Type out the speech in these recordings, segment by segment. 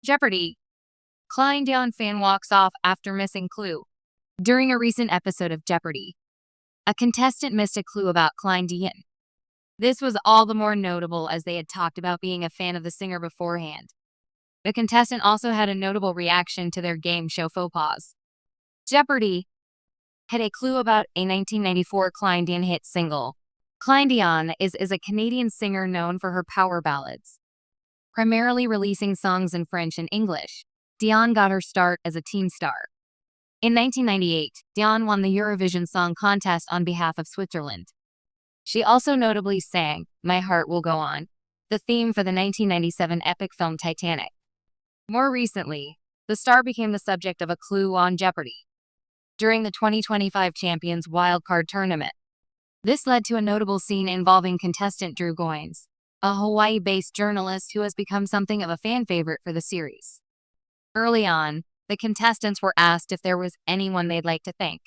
Jeopardy! Dion fan walks off after missing clue. During a recent episode of Jeopardy, a contestant missed a clue about Dion. This was all the more notable as they had talked about being a fan of the singer beforehand. The contestant also had a notable reaction to their game show faux pas. Jeopardy! Had a clue about a 1994 Dion hit single. Dion is a Canadian singer known for her power ballads, primarily releasing songs in French and English. Dion got her start as a teen star. In 1998, Dion won the Eurovision Song Contest on behalf of Switzerland. She also notably sang My Heart Will Go On, the theme for the 1997 epic film Titanic. More recently, the star became the subject of a clue on Jeopardy! During the 2025 Champions Wildcard Tournament. This led to a notable scene involving contestant Drew Goines, a Hawaii-based journalist who has become something of a fan favorite for the series. Early on, the contestants were asked if there was anyone they'd like to thank.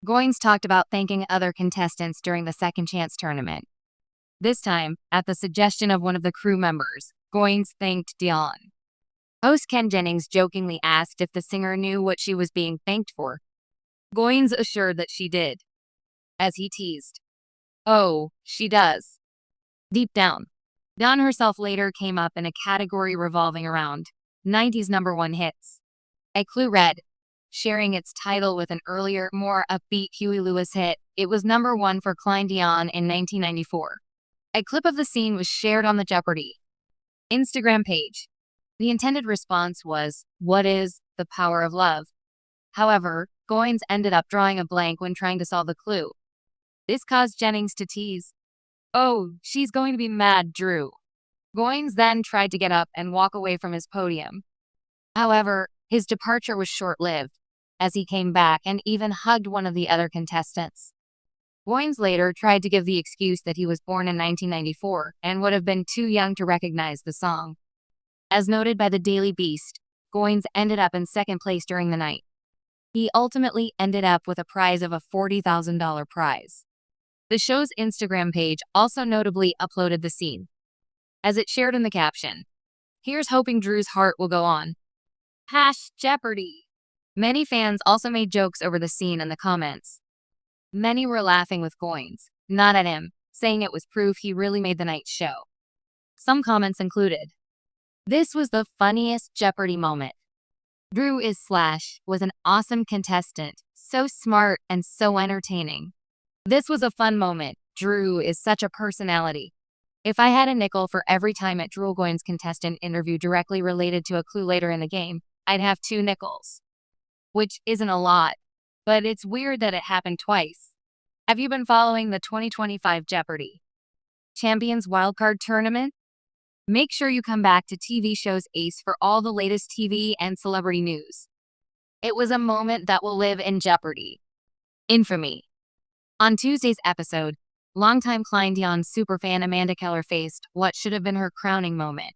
Goines talked about thanking other contestants during the Second Chance tournament. This time, at the suggestion of one of the crew members, Goines thanked Dion. Host Ken Jennings jokingly asked if the singer knew what she was being thanked for. Goines assured that she did, as he teased, "Oh, she does." Deep down, Dion herself later came up in a category revolving around 90s #1 hits. A clue read, sharing its title with an earlier, more upbeat Huey Lewis hit. It was #1 for Dion in 1994. A clip of the scene was shared on the Jeopardy! Instagram page. The intended response was, "What is the power of love?" However, Goines ended up drawing a blank when trying to solve the clue. This caused Jennings to tease, "Oh, she's going to be mad, Drew." Goines then tried to get up and walk away from his podium. However, his departure was short-lived, as he came back and even hugged one of the other contestants. Goines later tried to give the excuse that he was born in 1994 and would have been too young to recognize the song. As noted by the Daily Beast, Goines ended up in second place during the night. He ultimately ended up with a prize of a $40,000 prize. The show's Instagram page also notably uploaded the scene, as it shared in the caption, "Here's hoping Drew's heart will go on. #Jeopardy!" Many fans also made jokes over the scene in the comments. Many were laughing with Goines, not at him, saying it was proof he really made the night's show. Some comments included, "This was the funniest Jeopardy! Moment. Drew was an awesome contestant, so smart and so entertaining. This was a fun moment. Drew is such a personality. If I had a nickel for every time a Drew Goines contestant interview directly related to a clue later in the game, I'd have 2 nickels. Which isn't a lot, but it's weird that it happened twice." Have you been following the 2025 Jeopardy! Champions Wildcard Tournament? Make sure you come back to TV Show's Ace for all the latest TV and celebrity news. It was a moment that will live in Jeopardy! Infamy. On Tuesday's episode, longtime Dion superfan Amanda Keller faced what should have been her crowning moment,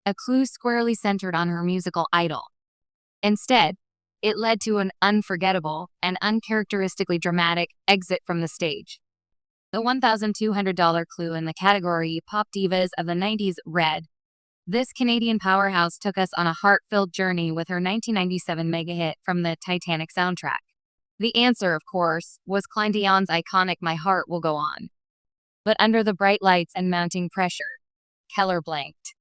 a clue squarely centered on her musical idol. Instead, it led to an unforgettable and uncharacteristically dramatic exit from the stage. The $1,200 clue in the category Pop Divas of the 90s read, "This Canadian powerhouse took us on a heart-filled journey with her 1997 mega hit from the Titanic soundtrack." The answer, of course, was Dion's iconic My Heart Will Go On. But under the bright lights and mounting pressure, Keller blanked.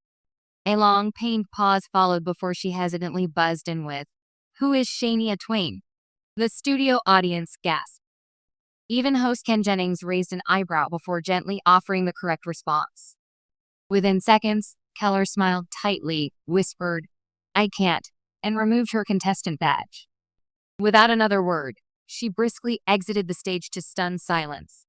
A long, pained pause followed before she hesitantly buzzed in with, "Who is Shania Twain?" The studio audience gasped. Even host Ken Jennings raised an eyebrow before gently offering the correct response. Within seconds, Keller smiled tightly, whispered, "I can't," and removed her contestant badge. Without another word, she briskly exited the stage to stunned silence.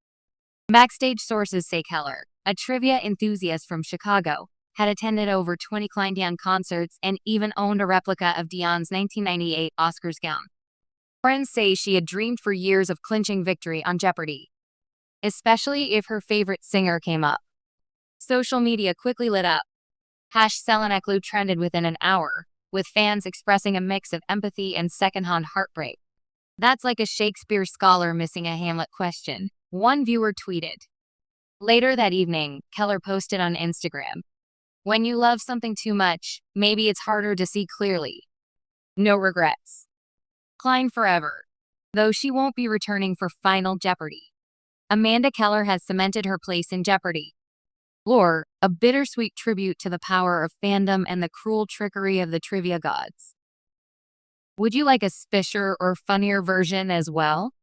Backstage sources say Keller, a trivia enthusiast from Chicago, had attended over 20 Dion concerts and even owned a replica of Dion's 1998 Oscars gown. Friends say she had dreamed for years of clinching victory on Jeopardy! Especially if her favorite singer came up. Social media quickly lit up. #Céline trended within an hour, with fans expressing a mix of empathy and secondhand heartbreak. "That's like a Shakespeare scholar missing a Hamlet question," one viewer tweeted. Later that evening, Keller posted on Instagram, When you love something too much, maybe it's harder to see clearly. No regrets. Klein forever. Though she won't be returning for Final Jeopardy. Amanda Keller has cemented her place in Jeopardy! Lore, a bittersweet tribute to the power of fandom and the cruel trickery of the trivia gods. Would you like a spisher or funnier version as well?